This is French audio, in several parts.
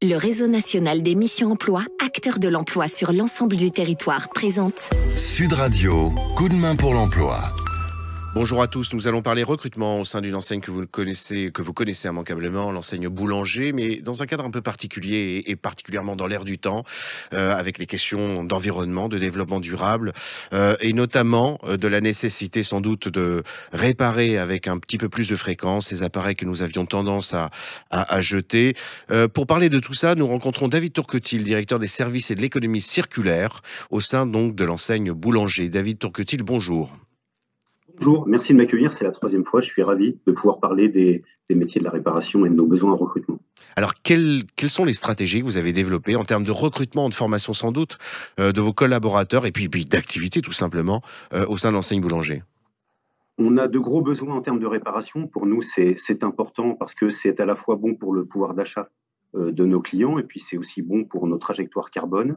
Le réseau national des missions emploi, acteur de l'emploi sur l'ensemble du territoire, présente Sud Radio, coup de main pour l'emploi. Bonjour à tous, nous allons parler recrutement au sein d'une enseigne que vous connaissez immanquablement, l'enseigne Boulanger, mais dans un cadre un peu particulier et particulièrement dans l'air du temps, avec les questions d'environnement, de développement durable, et notamment de la nécessité sans doute de réparer avec un petit peu plus de fréquence ces appareils que nous avions tendance à jeter. Pour parler de tout ça, nous rencontrons David Tourquetil, directeur des services et de l'économie circulaire au sein donc de l'enseigne Boulanger. David Tourquetil, bonjour. Bonjour, merci de m'accueillir, c'est la troisième fois, je suis ravi de pouvoir parler des métiers de la réparation et de nos besoins en recrutement. Alors, quelles sont les stratégies que vous avez développées en termes de recrutement, de formation sans doute, de vos collaborateurs et puis d'activité tout simplement au sein de l'enseigne Boulanger? On a de gros besoins en termes de réparation. Pour nous, c'est important parce que c'est à la fois bon pour le pouvoir d'achat de nos clients et puis c'est aussi bon pour nos trajectoires carbone.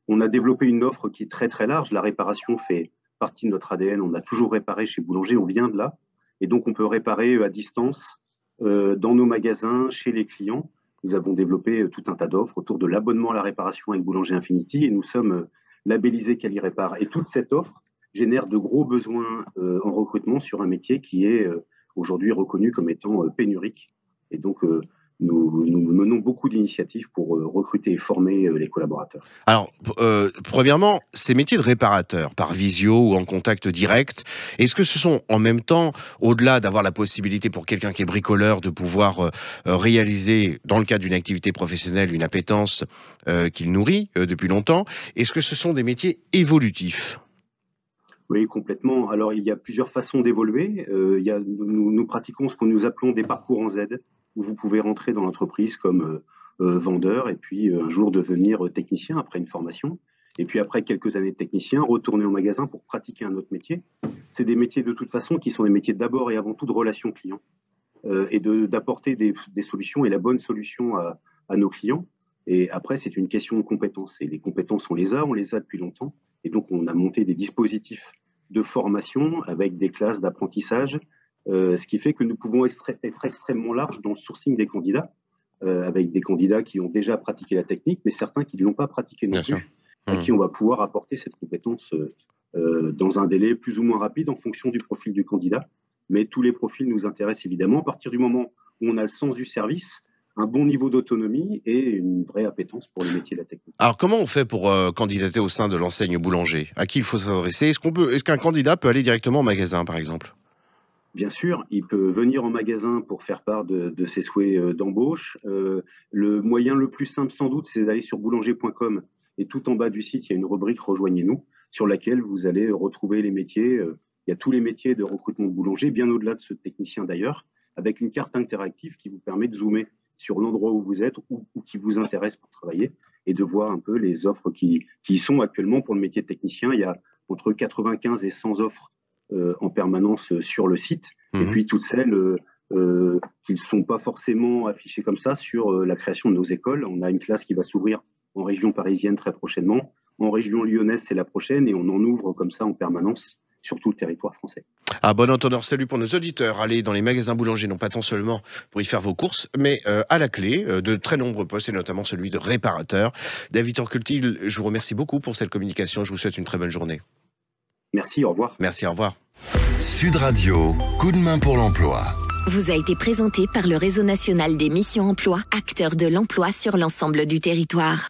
On a développé une offre qui est très très large. La réparation fait partie de notre ADN. On a toujours réparé chez Boulanger, on vient de là. Et donc, on peut réparer à distance dans nos magasins, chez les clients. Nous avons développé tout un tas d'offres autour de l'abonnement à la réparation avec Boulanger Infinity et nous sommes labellisés Quali-Répar. Et toute cette offre génère de gros besoins en recrutement sur un métier qui est aujourd'hui reconnu comme étant pénurique. Et donc, nous menons beaucoup d'initiatives pour recruter et former les collaborateurs. Alors, premièrement, ces métiers de réparateur, par visio ou en contact direct, est-ce que ce sont en même temps, au-delà d'avoir la possibilité pour quelqu'un qui est bricoleur de pouvoir réaliser, dans le cadre d'une activité professionnelle, une appétence qu'il nourrit depuis longtemps, est-ce que ce sont des métiers évolutifs ? Oui, complètement. Alors, il y a plusieurs façons d'évoluer. Nous pratiquons ce que nous appelons des parcours en Z, où vous pouvez rentrer dans l'entreprise comme vendeur et puis un jour devenir technicien après une formation. Et puis après quelques années de technicien, retourner au magasin pour pratiquer un autre métier. C'est des métiers de toute façon qui sont des métiers d'abord et avant tout de relations clients et d'apporter des solutions et la bonne solution à nos clients. Et après, c'est une question de compétences. Et les compétences, on les a depuis longtemps. Et donc, on a monté des dispositifs de formation avec des classes d'apprentissage, ce qui fait que nous pouvons être extrêmement larges dans le sourcing des candidats, avec des candidats qui ont déjà pratiqué la technique, mais certains qui ne l'ont pas pratiqué non plus, à qui on va pouvoir apporter cette compétence dans un délai plus ou moins rapide en fonction du profil du candidat. Mais tous les profils nous intéressent évidemment à partir du moment où on a le sens du service, un bon niveau d'autonomie et une vraie appétence pour les métiers de la technique. Alors, comment on fait pour candidater au sein de l'enseigne Boulanger? À qui il faut s'adresser? Est-ce qu'un candidat peut aller directement au magasin, par exemple? Bien sûr, il peut venir en magasin pour faire part de ses souhaits d'embauche. Le moyen le plus simple, sans doute, c'est d'aller sur boulanger.com et tout en bas du site, il y a une rubrique Rejoignez-nous sur laquelle vous allez retrouver les métiers. Il y a tous les métiers de recrutement de boulanger, bien au-delà de ce technicien d'ailleurs, avec une carte interactive qui vous permet de zoomer sur l'endroit où vous êtes ou qui vous intéresse pour travailler et de voir un peu les offres qui y sont actuellement pour le métier de technicien. Il y a entre 95 et 100 offres en permanence sur le site. Et puis toutes celles qui ne sont pas forcément affichées comme ça sur la création de nos écoles. On a une classe qui va s'ouvrir en région parisienne très prochainement. En région lyonnaise, c'est la prochaine et on en ouvre comme ça en permanence sur tout le territoire français. Ah, bon entendeur, salut pour nos auditeurs. Allez dans les magasins Boulanger, non pas tant seulement pour y faire vos courses, mais à la clé de très nombreux postes et notamment celui de réparateur. David Tourquetil, je vous remercie beaucoup pour cette communication. Je vous souhaite une très bonne journée. Merci, au revoir. Merci, au revoir. Sud Radio, coup de main pour l'emploi. vous a été présenté par le réseau national des missions emploi, acteur de l'emploi sur l'ensemble du territoire.